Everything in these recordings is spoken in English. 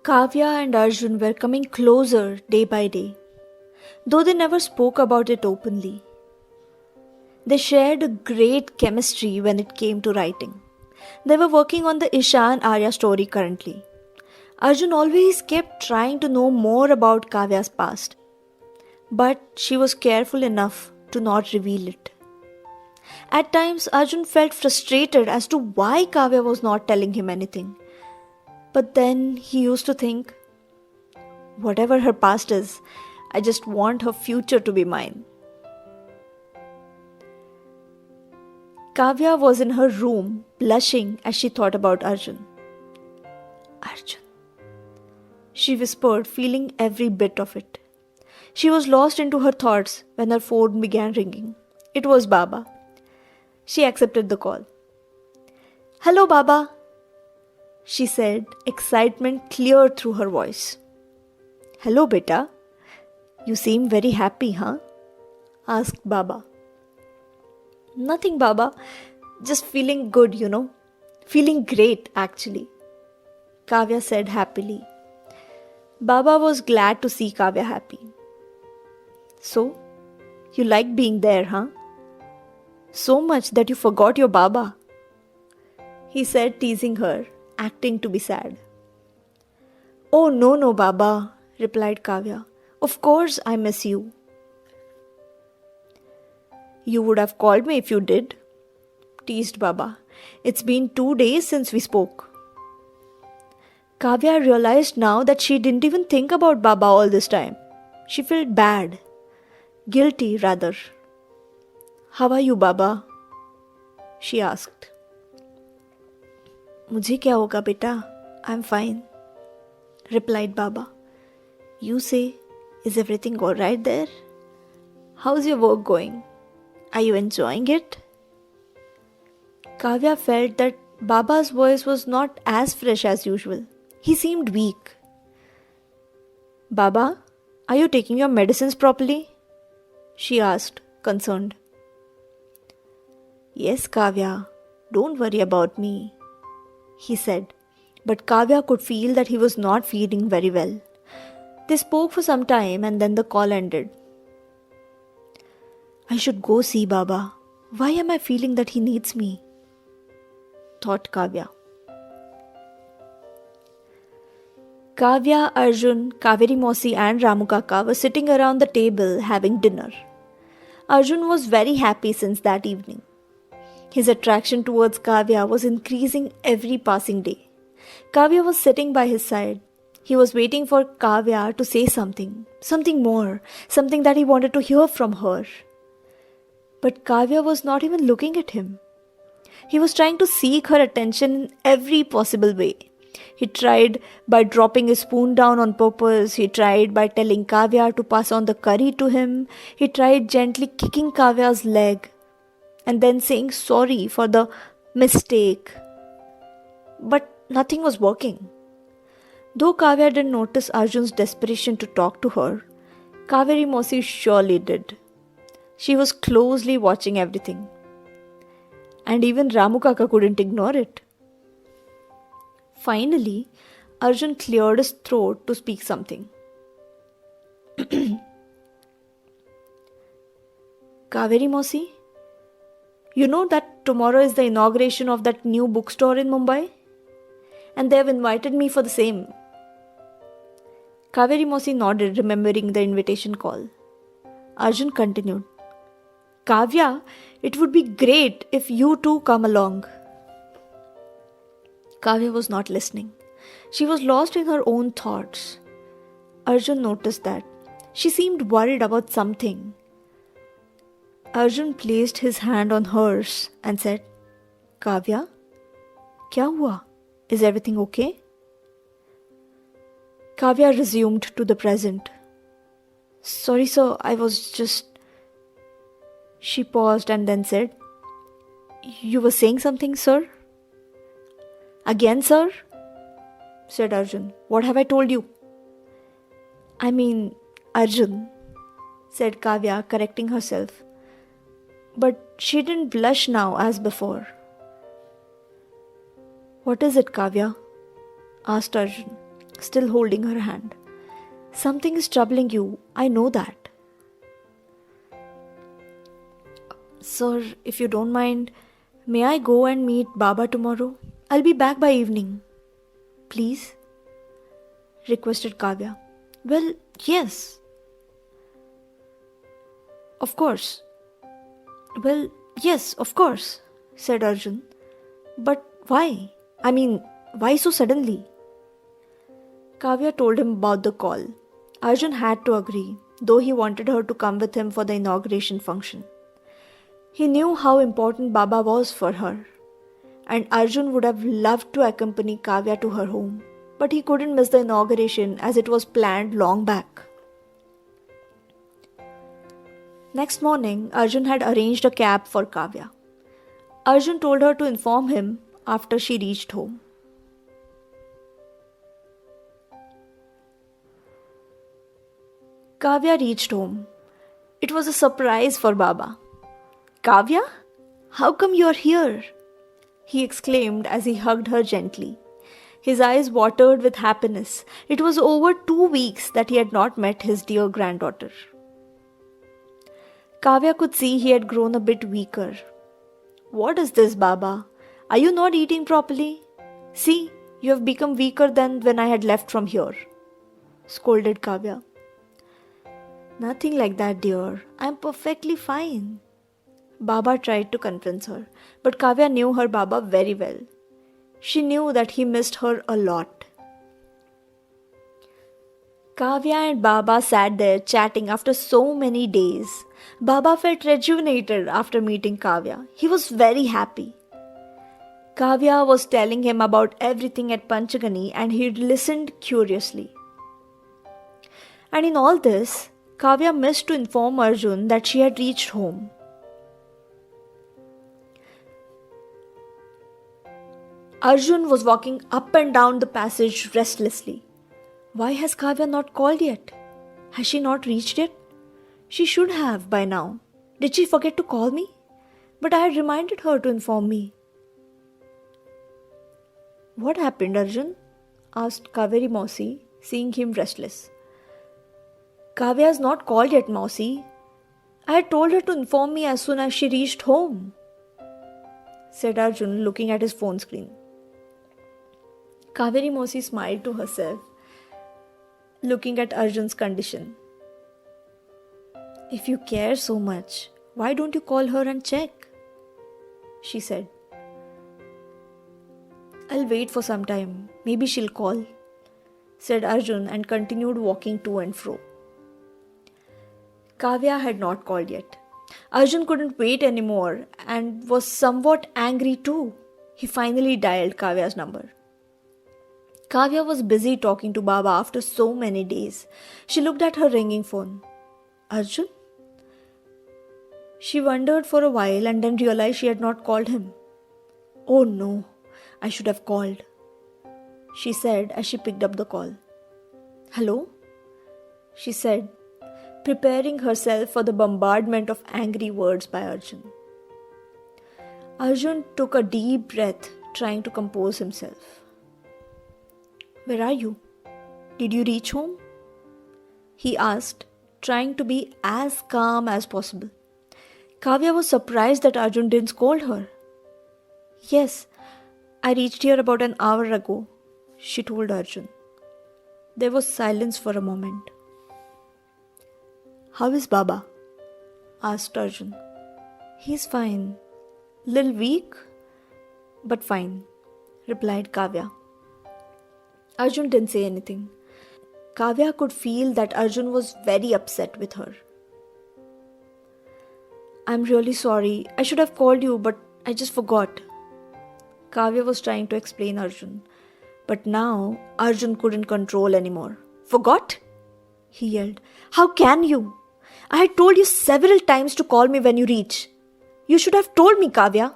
Kavya and Arjun were coming closer day by day, though they never spoke about it openly. They shared a great chemistry when it came to writing. They were working on the Isha and Arya story currently. Arjun always kept trying to know more about Kavya's past, but she was careful enough to not reveal it. At times, Arjun felt frustrated as to why Kavya was not telling him anything. But then he used to think, whatever her past is, I just want her future to be mine. Kavya was in her room, blushing as she thought about Arjun. Arjun, she whispered, feeling every bit of it. She was lost into her thoughts when her phone began ringing. It was Baba. She accepted the call. Hello, Baba, she said, excitement clear through her voice. Hello, beta. You seem very happy, huh? Asked Baba. Nothing, Baba. Just feeling good, Feeling great, actually. Kavya said happily. Baba was glad to see Kavya happy. So, you like being there, huh? So much that you forgot your Baba, he said, teasing her, acting to be sad. Oh, no, Baba, replied Kavya. Of course I miss you. You would have called me if you did, teased Baba. It's been 2 days since we spoke. Kavya realized now that she didn't even think about Baba all this time. She felt bad. Guilty, rather. How are you, Baba? She asked. मुझे क्या होगा बेटा? I'm fine, replied Baba. You say, is everything alright there? How's your work going? Are you enjoying it? Kavya felt that Baba's voice was not as fresh as usual. He seemed weak. Baba, are you taking your medicines properly? She asked, concerned. Yes, Kavya, don't worry about me, he said, but Kavya could feel that he was not feeling very well. They spoke for some time and then the call ended. I should go see Baba. Why am I feeling that he needs me? Thought Kavya. Kavya, Arjun, Kaveri Mausi and Ramu Kaka were sitting around the table having dinner. Arjun was very happy since that evening. His attraction towards Kavya was increasing every passing day. Kavya was sitting by his side. He was waiting for Kavya to say something more, something that he wanted to hear from her. But Kavya was not even looking at him. He was trying to seek her attention in every possible way. He tried by dropping his spoon down on purpose. He tried by telling Kavya to pass on the curry to him. He tried gently kicking Kavya's leg and then saying sorry for the mistake. But nothing was working. Though Kavya didn't notice Arjun's desperation to talk to her, Kaveri Mausi surely did. She was closely watching everything. And even Ramu Kaka couldn't ignore it. Finally, Arjun cleared his throat to speak something. Kaveri Mausi, you know that tomorrow is the inauguration of that new bookstore in Mumbai? And they have invited me for the same. Kaveri Mausi nodded, remembering the invitation call. Arjun continued. Kavya, it would be great if you too come along. Kavya was not listening. She was lost in her own thoughts. Arjun noticed that. She seemed worried about something. Arjun placed his hand on hers and said, Kavya, kya hua? Is everything okay? Kavya resumed to the present. Sorry, sir, I was just... She paused and then said, You were saying something, sir? Again, sir? Said Arjun. What have I told you? I mean, Arjun, said Kavya, correcting herself. But she didn't blush now as before. What is it, Kavya? Asked Arjun. still holding her hand. Something is troubling you, I know that. Sir, if you don't mind, may I go and meet Baba tomorrow? I'll be back by evening. Please? Requested Kavya. Well, yes. Of course. Well, yes, of course, said Arjun. But why? I mean, why so suddenly? Kavya told him about the call. Arjun had to agree, though he wanted her to come with him for the inauguration function. He knew how important Baba was for her, and Arjun would have loved to accompany Kavya to her home, but he couldn't miss the inauguration as it was planned long back. Next morning, Arjun had arranged a cab for Kavya. Arjun told her to inform him after she reached home. Kavya reached home. It was a surprise for Baba. Kavya? How come you are here? He exclaimed as he hugged her gently. His eyes watered with happiness. It was over 2 weeks that he had not met his dear granddaughter. Kavya could see he had grown a bit weaker. What is this, Baba? Are you not eating properly? See, you have become weaker than when I had left from here, scolded Kavya. Nothing like that, dear. I am perfectly fine. Baba tried to convince her, but Kavya knew her Baba very well. She knew that he missed her a lot. Kavya and Baba sat there chatting after so many days. Baba felt rejuvenated after meeting Kavya. He was very happy. Kavya was telling him about everything at Panchagani and he listened curiously. And in all this, Kavya missed to inform Arjun that she had reached home. Arjun was walking up and down the passage restlessly. Why has Kavya not called yet? Has she not reached yet? She should have by now. Did she forget to call me? But I had reminded her to inform me. What happened, Arjun? Asked Kaveri Mausi, seeing him restless. Kavya has not called yet, Mausi. I had told her to inform me as soon as she reached home, said Arjun, looking at his phone screen. Kaveri Mausi smiled to herself, looking at Arjun's condition. If you care so much, why don't you call her and check? She said. I'll wait for some time. Maybe she'll call, said Arjun and continued walking to and fro. Kavya had not called yet. Arjun couldn't wait anymore and was somewhat angry too. He finally dialed Kavya's number. Kavya was busy talking to Baba after so many days. She looked at her ringing phone. Arjun? She wondered for a while and then realized she had not called him. Oh no, I should have called, she said as she picked up the call. Hello? She said, preparing herself for the bombardment of angry words by Arjun. Arjun took a deep breath, trying to compose himself. Where are you? Did you reach home? He asked, trying to be as calm as possible. Kavya was surprised that Arjun didn't scold her. Yes, I reached here about an hour ago, she told Arjun. There was silence for a moment. How is Baba? Asked Arjun. He's fine. Little weak, but fine, replied Kavya. Arjun didn't say anything. Kavya could feel that Arjun was very upset with her. I'm really sorry. I should have called you, but I just forgot. Kavya was trying to explain Arjun. But now, Arjun couldn't control anymore. Forgot? He yelled. How can you? I had told you several times to call me when you reach. You should have told me, Kavya.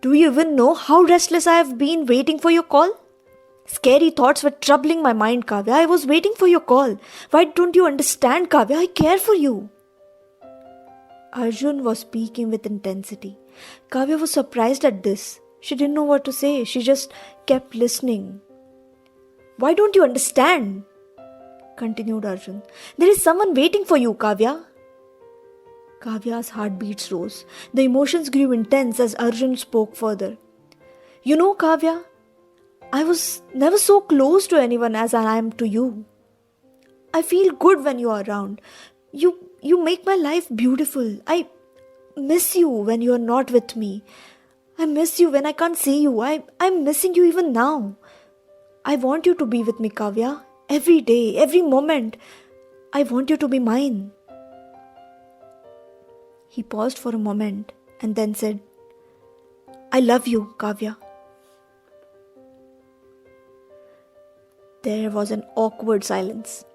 Do you even know how restless I have been waiting for your call? Scary thoughts were troubling my mind, Kavya. I was waiting for your call. Why don't you understand, Kavya? I care for you. Arjun was speaking with intensity. Kavya was surprised at this. She didn't know what to say. She just kept listening. Why don't you understand? Continued Arjun. There is someone waiting for you, Kavya. Kavya's heartbeats rose. The emotions grew intense as Arjun spoke further. You know, Kavya, I was never so close to anyone as I am to you. I feel good when you are around. You make my life beautiful. I miss you when you are not with me. I miss you when I can't see you. I'm missing you even now. I want you to be with me, Kavya. Every day, every moment. I want you to be mine. He paused for a moment and then said, I love you, Kavya. There was an awkward silence.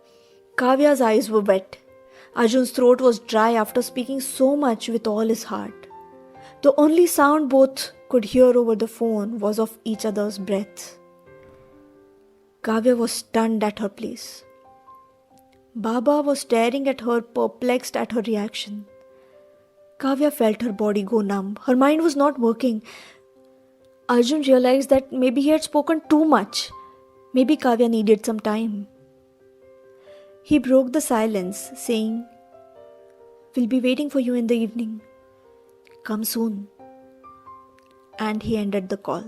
Kavya's eyes were wet. Arjun's throat was dry after speaking so much with all his heart. The only sound both could hear over the phone was of each other's breath. Kavya was stunned at her place. Baba was staring at her, perplexed at her reaction. Kavya felt her body go numb. Her mind was not working. Arjun realized that maybe he had spoken too much. Maybe Kavya needed some time. He broke the silence, saying, We'll be waiting for you in the evening. Come soon. And he ended the call.